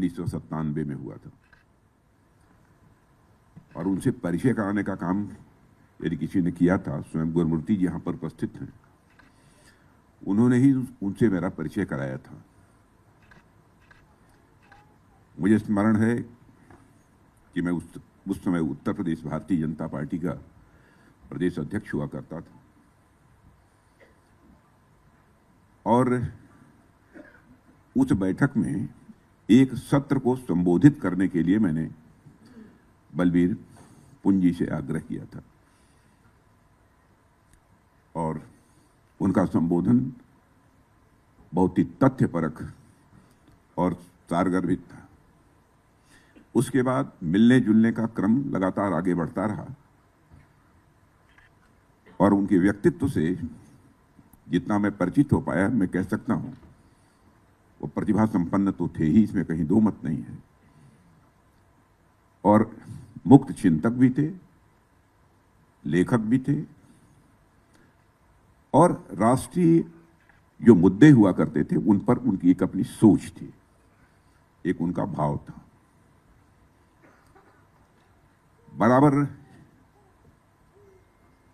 1997 में हुआ था और उनसे परिचय कराने का काम यदि किसी ने किया था, स्वयं गुरुमूर्ति जी यहाँ पर उपस्थित हैं, उन्होंने ही उनसे मेरा परिचय कराया था। मुझे स्मरण है कि मैं उस समय उत्तर प्रदेश भारतीय जनता पार्टी का प्रदेश अध्यक्ष हुआ करता था और उस बैठक में एक सत्र को संबोधित करने के लिए मैंने बलबीर पुंजी से आग्रह किया था और उनका संबोधन बहुत ही तथ्यपरक और सारगर्भित था। उसके बाद मिलने जुलने का क्रम लगातार आगे बढ़ता रहा और उनके व्यक्तित्व से जितना मैं परिचित हो पाया, मैं कह सकता हूं वो प्रतिभा संपन्न तो थे ही, इसमें कहीं दो मत नहीं है, और मुक्त चिंतक भी थे, लेखक भी थे और राष्ट्रीय जो मुद्दे हुआ करते थे उन पर उनकी एक अपनी सोच थी, एक उनका भाव था। बराबर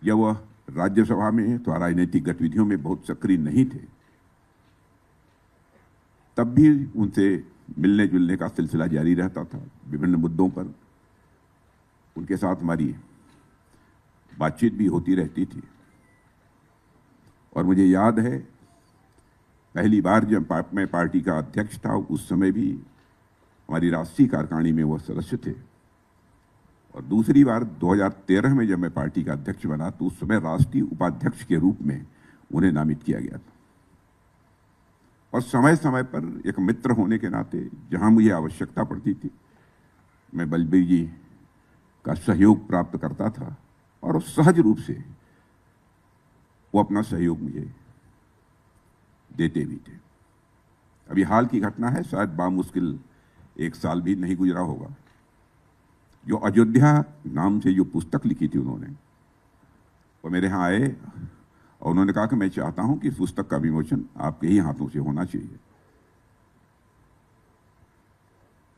जब वह राज्यसभा में तो राजनीतिक गतिविधियों में बहुत सक्रिय नहीं थे, तब भी उनसे मिलने जुलने का सिलसिला जारी रहता था। विभिन्न मुद्दों पर उनके साथ हमारी बातचीत भी होती रहती थी और मुझे याद है पहली बार जब मैं पार्टी का अध्यक्ष था, उस समय भी हमारी राष्ट्रीय कार्यकारिणी में वह सदस्य थे और दूसरी बार 2013 में जब मैं पार्टी का अध्यक्ष बना तो उस समय राष्ट्रीय उपाध्यक्ष के रूप में उन्हें नामित किया गया था। और समय समय पर एक मित्र होने के नाते जहां मुझे आवश्यकता पड़ती थी, मैं बलबीर जी का सहयोग प्राप्त करता था और सहज रूप से वो अपना सहयोग मुझे देते भी थे। अभी हाल की घटना है, शायद बामुश्किल 1 साल भी नहीं गुजरा होगा, जो अयोध्या नाम से जो पुस्तक लिखी थी उन्होंने, वो मेरे यहाँ आए और उन्होंने कहा कि मैं चाहता हूं कि इस पुस्तक का विमोचन आपके ही हाथों से होना चाहिए।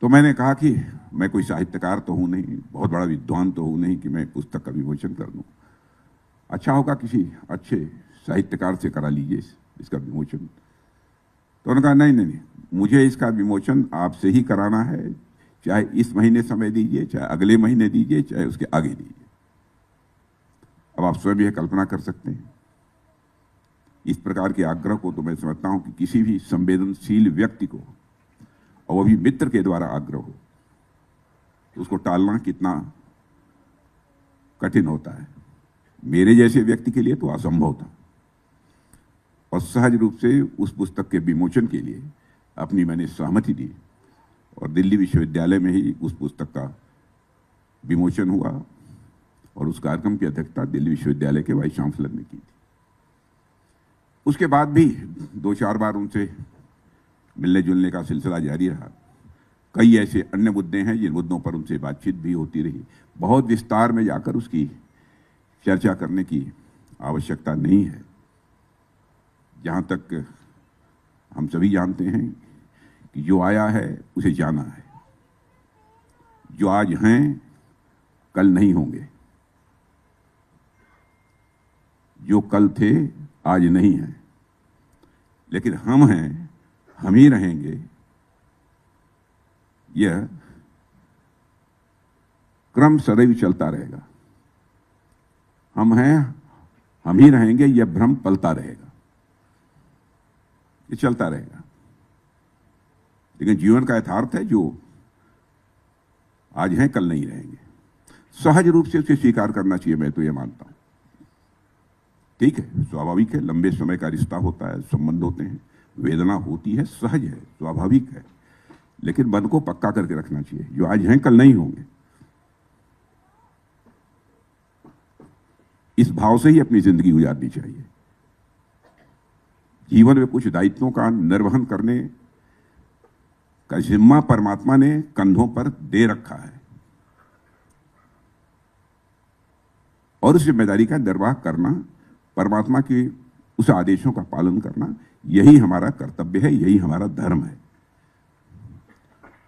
तो मैंने कहा कि मैं कोई साहित्यकार तो हूं नहीं, बहुत बड़ा विद्वान तो हूं नहीं कि मैं पुस्तक का विमोचन कर दूं, अच्छा होगा किसी अच्छे साहित्यकार से करा लीजिए इसका विमोचन। तो उन्होंने कहा नहीं, मुझे इसका विमोचन आपसे ही कराना है, चाहे इस महीने समय दीजिए, चाहे अगले महीने दीजिए, चाहे उसके आगे दीजिए। अब आप स्वयं यह कल्पना कर सकते हैं इस प्रकार के आग्रह को तो मैं समझता हूं कि किसी भी संवेदनशील व्यक्ति को, और वो भी मित्र के द्वारा आग्रह हो, तो उसको टालना कितना कठिन होता है। मेरे जैसे व्यक्ति के लिए तो असंभव था और सहज रूप से उस पुस्तक के विमोचन के लिए अपनी मैंने सहमति दी और दिल्ली विश्वविद्यालय में ही उस पुस्तक का विमोचन हुआ और उस कार्यक्रम की अध्यक्षता दिल्ली विश्वविद्यालय के वाइस चांसलर ने की थी। उसके बाद भी 2-4 बार उनसे मिलने जुलने का सिलसिला जारी रहा। कई ऐसे अन्य मुद्दे हैं जिन मुद्दों पर उनसे बातचीत भी होती रही। बहुत विस्तार में जाकर उसकी चर्चा करने की आवश्यकता नहीं है। जहां तक हम सभी जानते हैं कि जो आया है उसे जाना है। जो आज हैं कल नहीं होंगे, जो कल थे आज नहीं हैं, लेकिन हम हैं, हम ही रहेंगे, यह क्रम सदैव चलता रहेगा। हम हैं, हम ही रहेंगे, यह भ्रम पलता रहेगा, ये चलता रहेगा। लेकिन जीवन का यथार्थ है, जो आज हैं कल नहीं रहेंगे। सहज रूप से उसे स्वीकार करना चाहिए, मैं तो ये मानता हूं। ठीक है, स्वाभाविक है, लंबे समय का रिश्ता होता है, संबंध होते हैं, वेदना होती है, सहज है, स्वाभाविक है, लेकिन मन को पक्का करके रखना चाहिए। जो आज हैं कल नहीं होंगे, इस भाव से ही अपनी जिंदगी गुजारनी चाहिए। जीवन में कुछ दायित्वों का निर्वहन करने का जिम्मा परमात्मा ने कंधों पर दे रखा है, और उस जिम्मेदारी का निर्वाह करना, परमात्मा के उस आदेशों का पालन करना, यही हमारा कर्तव्य है, यही हमारा धर्म है।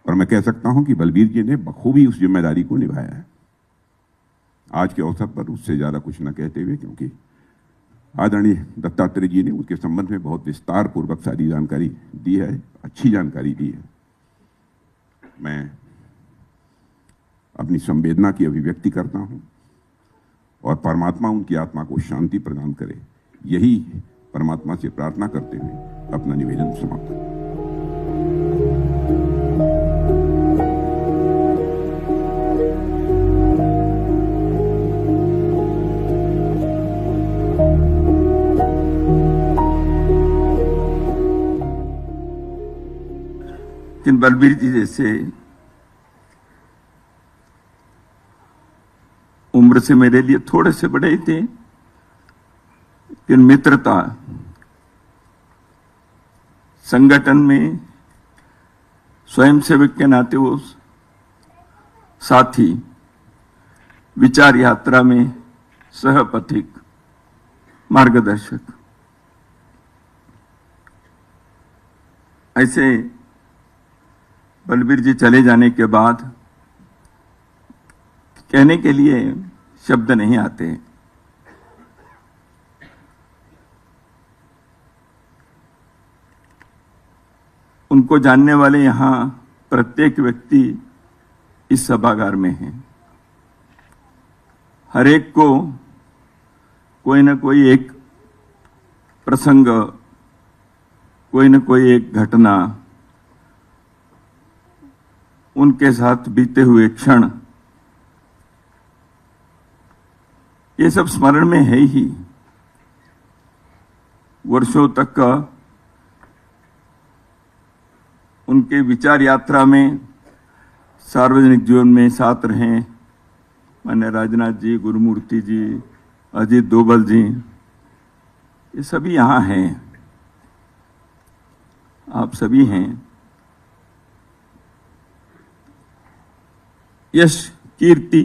और मैं कह सकता हूं कि बलबीर जी ने बखूबी उस जिम्मेदारी को निभाया है। आज के अवसर पर उससे ज्यादा कुछ न कहते हुए, क्योंकि आदरणीय दत्तात्रेय जी ने उसके संबंध में बहुत विस्तार पूर्वक सारी जानकारी दी है, अच्छी जानकारी दी है। मैं अपनी संवेदना की अभिव्यक्ति करता हूं और परमात्मा उनकी आत्मा को शांति प्रदान करे, यही परमात्मा से प्रार्थना करते हुए अपना निवेदन समाप्त करता हूं। लेकिन बलबीर जी जैसे उम्र से मेरे लिए थोड़े से बड़े ही थे, लेकिन मित्रता, संगठन में स्वयंसेवक के नाते वो साथी, विचार यात्रा में सहपथिक, मार्गदर्शक, ऐसे बलबीर जी चले जाने के बाद कहने के लिए शब्द नहीं आते। उनको जानने वाले यहां प्रत्येक व्यक्ति इस सभागार में है। हर एक को कोई न कोई एक प्रसंग, कोई न कोई एक घटना, उनके साथ बीते हुए क्षण, ये सब स्मरण में है ही। वर्षों तक का उनके विचार यात्रा में, सार्वजनिक जीवन में साथ रहे माननीय राजनाथ जी, गुरुमूर्ति जी, अजीत डोभाल जी, ये सभी यहां हैं, आप सभी हैं। यश, कीर्ति,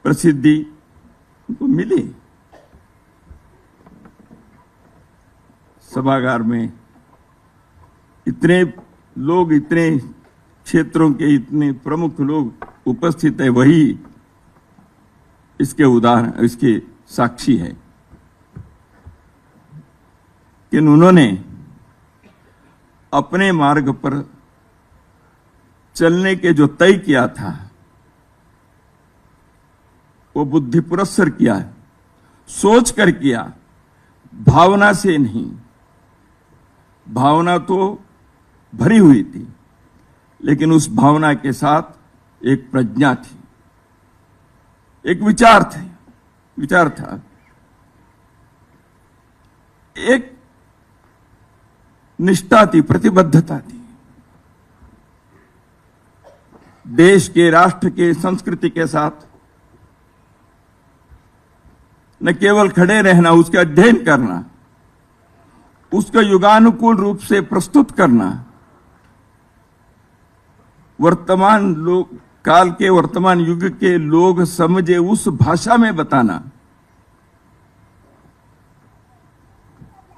प्रसिद्धि उनको मिली सभागार में। इतने लोग, इतने क्षेत्रों के इतने प्रमुख लोग उपस्थित है, वही इसके उदाहरण, इसके साक्षी है कि उन्होंने अपने मार्ग पर चलने के जो तय किया था वो बुद्धि पुरस्सर किया, सोच कर किया, भावना से नहीं। भावना तो भरी हुई थी, लेकिन उस भावना के साथ एक प्रज्ञा थी, एक विचार था, एक निष्ठा थी, प्रतिबद्धता थी। देश के, राष्ट्र के, संस्कृति के साथ न केवल खड़े रहना, उसका अध्ययन करना, उसका युगानुकूल रूप से प्रस्तुत करना, काल के वर्तमान युग के लोग समझे उस भाषा में बताना,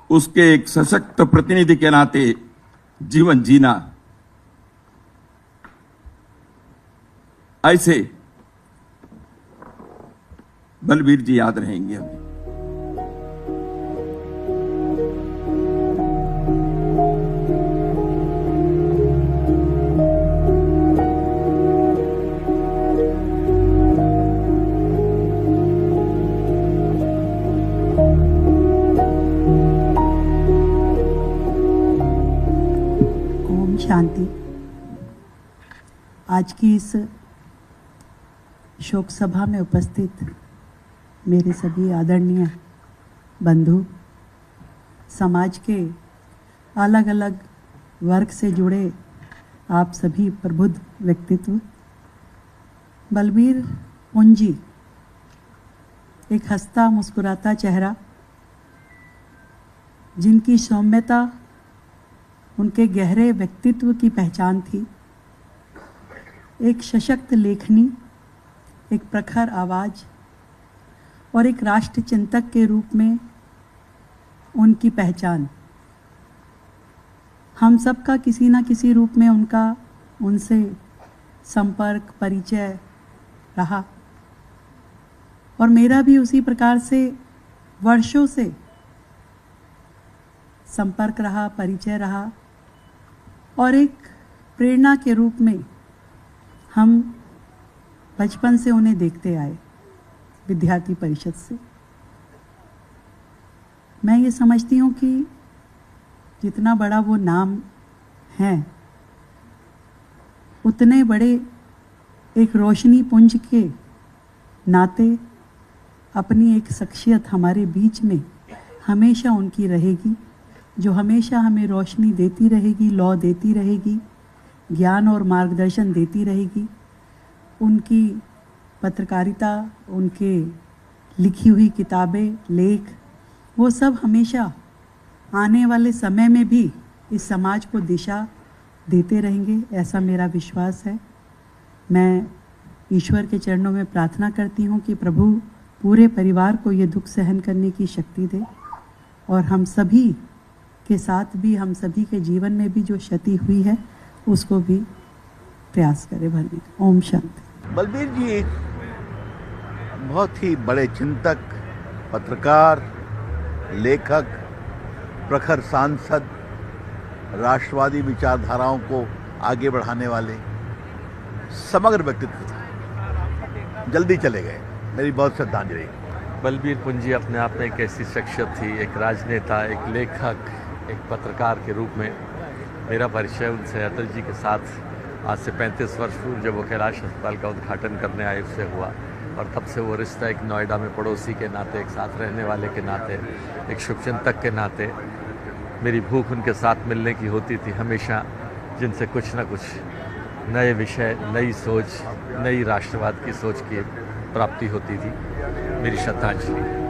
उसके एक सशक्त प्रतिनिधि के नाते जीवन जीना, ऐसे बलबीर जी याद रहेंगे हमें। ओम शांति। आज की इस शोक सभा में उपस्थित मेरे सभी आदरणीय बंधु, समाज के अलग अलग वर्ग से जुड़े आप सभी प्रबुद्ध व्यक्तित्व, बलबीर पुंजी एक हंसता मुस्कुराता चेहरा, जिनकी सौम्यता उनके गहरे व्यक्तित्व की पहचान थी। एक सशक्त लेखनी, एक प्रखर आवाज़ और एक राष्ट्र चिंतक के रूप में उनकी पहचान हम सबका किसी न किसी रूप में उनसे संपर्क परिचय रहा, और मेरा भी उसी प्रकार से वर्षों से संपर्क रहा, परिचय रहा, और एक प्रेरणा के रूप में हम बचपन से उन्हें देखते आए। विद्यार्थी परिषद से मैं ये समझती हूँ कि जितना बड़ा वो नाम है, उतने बड़े एक रोशनी पुंज के नाते अपनी एक शख्सियत हमारे बीच में हमेशा उनकी रहेगी, जो हमेशा हमें रोशनी देती रहेगी, लौ देती रहेगी, ज्ञान और मार्गदर्शन देती रहेगी। उनकी पत्रकारिता, उनके लिखी हुई किताबें, लेख, वो सब हमेशा आने वाले समय में भी इस समाज को दिशा देते रहेंगे, ऐसा मेरा विश्वास है। मैं ईश्वर के चरणों में प्रार्थना करती हूँ कि प्रभु पूरे परिवार को ये दुख सहन करने की शक्ति दे, और हम सभी के साथ भी, हम सभी के जीवन में भी जो क्षति हुई है उसको भी प्रयास करे भरने का। ओम शांति। बलबीर जी एक बहुत ही बड़े चिंतक, पत्रकार, लेखक, प्रखर सांसद, राष्ट्रवादी विचारधाराओं को आगे बढ़ाने वाले समग्र व्यक्तित्व थे। जल्दी चले गए, मेरी बहुत श्रद्धांजलि। बलबीर पुंजी अपने आप में एक ऐसी शख्सियत थी, एक राजनेता, एक लेखक, एक पत्रकार के रूप में। मेरा परिचय उनसे अटल जी के साथ आज से 35 वर्ष पूर्व जब वो कैलाश अस्पताल का उद्घाटन करने आए उससे हुआ, और तब से वो रिश्ता एक नोएडा में पड़ोसी के नाते, एक साथ रहने वाले के नाते, एक शुभचिंतक के नाते मेरी भूख उनके साथ मिलने की होती थी हमेशा, जिनसे कुछ ना कुछ नए विषय, नई सोच, नई राष्ट्रवाद की सोच की प्राप्ति होती थी। मेरी श्रद्धांजलि।